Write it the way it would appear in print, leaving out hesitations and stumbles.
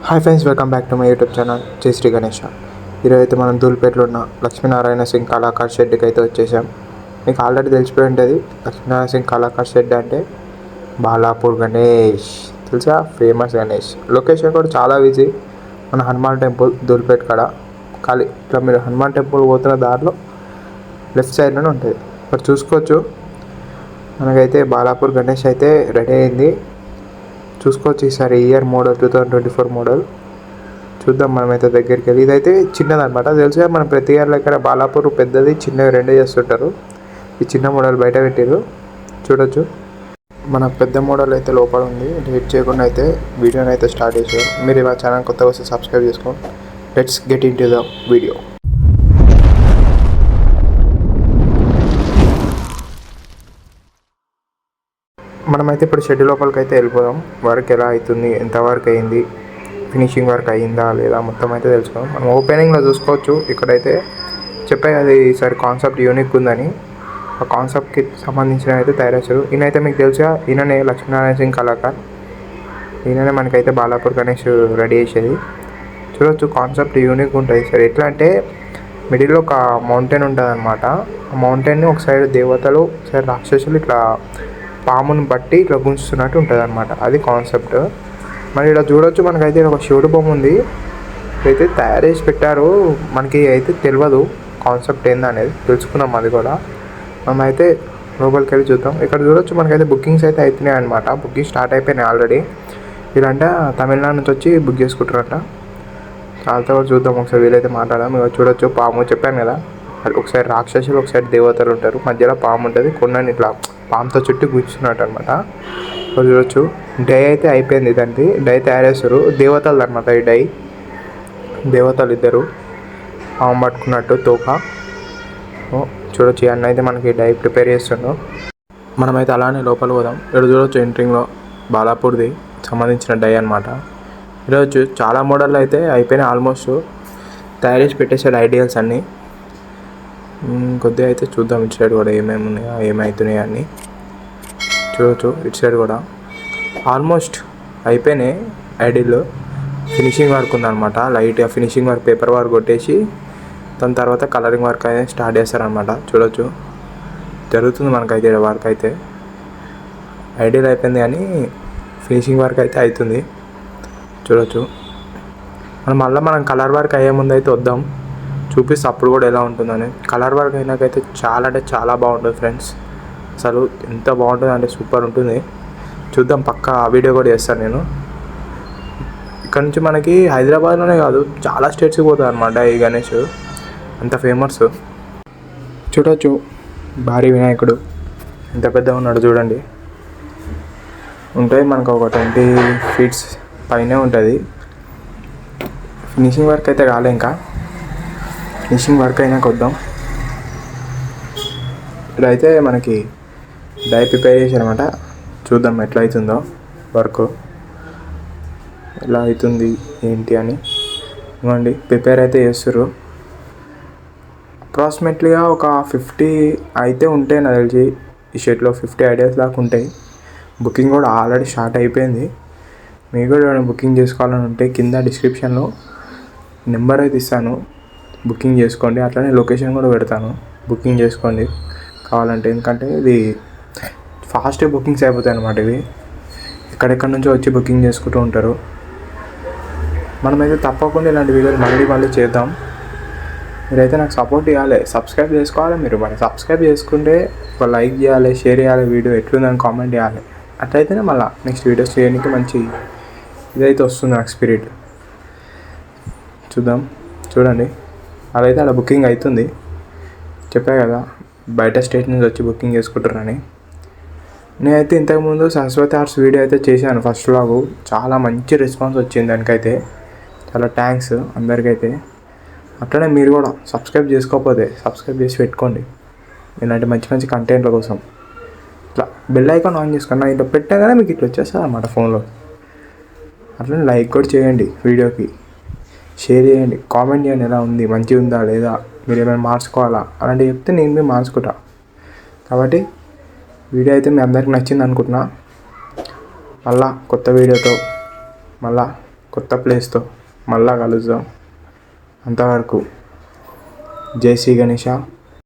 Hi friends, welcome back to my YouTube channel జై శ్రీ గణేష. ఈరోజు అయితే మనం ధూల్పేటలో ఉన్న లక్ష్మీనారాయణ సింగ్ కళాకార్ షెడ్కి అయితే వచ్చేసాం. మీకు ఆల్రెడీ తెలిసిపోయి ఉంటుంది, లక్ష్మీనారాయణ సింగ్ కళాకార్ షెడ్ అంటే బాలాపూర్ గణేష్, తెలుసా? ఫేమస్ గణేష్. లొకేషన్ కూడా చాలా ఈజీ. మన హనుమాన్ టెంపుల్ ధూల్పేట్ కాడ ఖాళీ ఇట్లా మీరు హనుమాన్ టెంపుల్ పోతున్న దారిలో లెఫ్ట్ సైడ్లోనే ఉంటుంది. ఇక్కడ చూసుకోవచ్చు, మనకైతే బాలాపూర్ గణేష్ అయితే రెడీ అయింది. చూసుకోవచ్చు. ఈసారి ఇయర్ మోడల్ 2024 మోడల్. చూద్దాం మనమైతే దగ్గరికి వెళ్ళి. ఇదైతే చిన్నదనమాట, తెలుసుగా మనం ప్రతి ఇయర్ లెక్క బాలాపూర్ పెద్దది చిన్నవి రెండే చేస్తుంటారు. ఈ చిన్న మోడల్ బయట పెట్టారు, చూడొచ్చు. మన పెద్ద మోడల్ అయితే లోపల ఉంది. లేట్ చేయకుండా అయితే వీడియోని అయితే స్టార్ట్ చేసాం. మీరు ఇలా ఛానల్ కొత్తగా వస్తే సబ్స్క్రైబ్ చేసుకోండి. Let's get in to the video. మనమైతే ఇప్పుడు షెడ్ లోపలికి అయితే వెళ్ళిపోదాం. వర్క్ ఎలా అవుతుంది, ఎంతవరకు అయింది, ఫినిషింగ్ వర్క్ అయ్యిందా లేదా మొత్తం అయితే తెలుసుకుందాం. మనం ఓపెనింగ్లో చూసుకోవచ్చు. ఇక్కడైతే చెప్పే అది ఈసారి కాన్సెప్ట్ యూనిక్ ఉందని. ఆ కాన్సెప్ట్కి సంబంధించిన అయితే తయారు చేశారు. ఈయనైతే మీకు తెలుసుగా, ఈయననే లక్ష్మీనారాయణ సింగ్ కళాకార్. ఈయననే మనకైతే బాలాపూర్ గణేష్ రెడీ చేసేది. చూడవచ్చు, కాన్సెప్ట్ యూనిక్ ఉంటుంది సార్. ఎట్లా అంటే మిడిల్లో ఒక మౌంటైన్ ఉంటుంది అనమాట. ఆ మౌంటైన్ని ఒక సైడ్ దేవతలు, ఒక సైడ్ రాక్షసులు ఇట్లా పాముని బట్టి ఇట్లా గుంజుతున్నట్టు ఉంటుంది అనమాట. అది కాన్సెప్ట్. మరి ఇలా చూడొచ్చు, మనకైతే ఒక శివుడు బొమ్మ ఉంది. అయితే తయారు చేసి పెట్టారు. మనకి అయితే తెలియదు కాన్సెప్ట్ ఏందనేది, తెలుసుకున్నాం అది కూడా. మనం అయితే లోపలికి వెళ్ళి చూద్దాం. ఇక్కడ చూడొచ్చు, మనకైతే బుకింగ్స్ అయితే అవుతున్నాయి అనమాట. బుకింగ్ స్టార్ట్ అయిపోయినాయి ఆల్రెడీ. వీళ్ళంటే తమిళనాడు నుంచి వచ్చి బుక్ చేసుకుంటారంట. వాళ్ళతో కూడా చూద్దాం ఒకసారి, వీలైతే మాట్లాడదాం. ఇక చూడొచ్చు, పాము చెప్పాను కదా, ఒకసారి రాక్షసులు ఒక సైడ్ దేవతలు ఉంటారు, మధ్యలో పాము ఉంటుంది. కొండని ఇట్లా పాముతో చుట్టూ కూర్చున్నట్టు అనమాట. చూడొచ్చు, డై అయితే అయిపోయింది. దానికి డై తయారు చేస్తారు, దేవతలు అనమాట. ఈ డై దేవతలు ఇద్దరు పాము పట్టుకున్నట్టు తోక. చూడొచ్చు, అన్న అయితే మనకి డై ప్రిపేర్ చేస్తుండో. మనమైతే అలానే లోపల పోదాం. ఇక్కడ చూడొచ్చు, ఎంట్రింగ్లో బాలాపూర్ది సంబంధించిన డై అనమాట. ఈరోజు చాలా మోడల్ అయితే అయిపోయినాయి, ఆల్మోస్ట్ తయారు చేసి పెట్టేసాడు ఐడియల్స్ అన్నీ. కొద్దిగా అయితే చూద్దాం ఇటు సైడ్ కూడా ఏమేమి ఉన్నాయో, ఏమవుతున్నాయో అన్నీ చూడవచ్చు. ఇటు సైడ్ కూడా ఆల్మోస్ట్ అయిపోయినాయి ఐడియల్. ఫినిషింగ్ వర్క్ ఉందన్నమాట. లైట్గా ఫినిషింగ్ వర్క్, పేపర్ వర్క్ కొట్టేసి దాని తర్వాత కలరింగ్ వర్క్ అయితే స్టార్ట్ చేస్తారనమాట. చూడవచ్చు, జరుగుతుంది మనకైతే వర్క్ అయితే. ఐడియల్ అయిపోయింది కానీ ఫినిషింగ్ వర్క్ అయితే అవుతుంది. చూడవచ్చు, మనం కలర్ వర్క్ అయ్యే ముందు అయితే వద్దాం, చూపిస్తే అప్పుడు కూడా ఎలా ఉంటుందని. కలర్ వర్క్ అయినాకైతే చాలా అంటే చాలా బాగుంటుంది ఫ్రెండ్స్. అసలు ఎంత బాగుంటుంది అంటే సూపర్ ఉంటుంది. చూద్దాం, పక్కా వీడియో కూడా చేస్తాను నేను. ఇక్కడ నుంచి మనకి హైదరాబాద్లోనే కాదు, చాలా స్టేట్స్కి పోతుంది అనమాట ఈ గణేష్, అంత ఫేమస్. చూడవచ్చు, భారీ వినాయకుడు ఎంత పెద్దగా ఉన్నాడు చూడండి. ఉంటుంది మనకు ఒక 20 feet పైనే ఉంటుంది. ఫినిషింగ్ వర్క్ అయితే కాలే, ఇంకా ఫినిషింగ్ వర్క్ అయినాక వద్దాం. ఇక్కడైతే మనకి డై ప్రిపేర్ చేశారనమాట. చూద్దాం ఎట్లా అవుతుందో వర్క్, ఎలా అవుతుంది ఏంటి అని. ఇవ్వండి, ప్రిపేర్ అయితే చేస్తారు. అప్రాక్సిమేట్లీగా ఒక 50 అయితే ఉంటాయి నాకు తెలిసి. ఈ షెడ్లో 50 ఐడియాస్ దాకా ఉంటాయి. బుకింగ్ కూడా ఆల్రెడీ స్టార్ట్ అయిపోయింది. మీకు కూడా బుకింగ్ చేసుకోవాలని ఉంటే కింద డిస్క్రిప్షన్లో నెంబర్ అయితే ఇస్తాను, బుకింగ్ చేసుకోండి. అట్లనే లొకేషన్ కూడా పెడతాను, బుకింగ్ చేసుకోండి కావాలంటే. ఎందుకంటే ఇది ఫాస్ట్ బుకింగ్స్ అయిపోతాయి అన్నమాట. ఇవి ఎక్కడెక్కడి నుంచో వచ్చి బుకింగ్ చేసుకుంటూ ఉంటారు. మనమైతే తప్పకుండా ఇలాంటి వీడియోలు మళ్ళీ చేద్దాం. మీరైతే నాకు సపోర్ట్ ఇవ్వాలి, సబ్స్క్రైబ్ చేసుకోవాలి. మీరు మరి సబ్స్క్రైబ్ చేసుకుంటే ఒక లైక్ చేయాలి, షేర్ చేయాలి, వీడియో ఎట్లుందని కామెంట్ చేయాలి. అట్లయితేనే మళ్ళీ నెక్స్ట్ వీడియోస్ చేయడానికి మంచి ఇదైతే వస్తుంది నాకు, స్పిరిట్. చూద్దాం, చూడండి, అదైతే అలా బుకింగ్ అవుతుంది. చెప్పా కదా, బయట స్టేట్ నుంచి వచ్చి బుకింగ్ చేసుకుంటారని. నేనైతే ఇంతకుముందు సరస్వతి ఆర్ట్స్ వీడియో అయితే చేశాను, ఫస్ట్ వ్లాగ్. చాలా మంచి రెస్పాన్స్ వచ్చింది దానికైతే. చాలా థ్యాంక్స్ అందరికైతే. అట్లనే మీరు కూడా సబ్స్క్రైబ్ చేసుకోకపోతే సబ్స్క్రైబ్ చేసి పెట్టుకోండి, ఇలాంటి మంచి కంటెంట్ల కోసం. ఇట్లా బెల్ ఐకాన్ ఆన్ చేసుకోండి, ఇట్లా పెట్టగానే మీకు ఇట్లా వచ్చేస్తుంది అన్నమాట ఫోన్లో. అట్లనే లైక్ కూడా చేయండి, వీడియోకి షేర్ చేయండి, కామెంట్ చేయండి ఎలా ఉంది, మంచిగా ఉందా లేదా, మీరు ఏమైనా మార్చుకోవాలా అలాంటివి చెప్తే నేను మీరు మార్చుకుంటా. కాబట్టి వీడియో అయితే మీ అందరికి నచ్చింది అనుకుంటున్నా. మళ్ళా కొత్త వీడియోతో మళ్ళా కొత్త ప్లేస్తో మళ్ళా కలుద్దాం. అంతవరకు జై శ్రీ గణేష.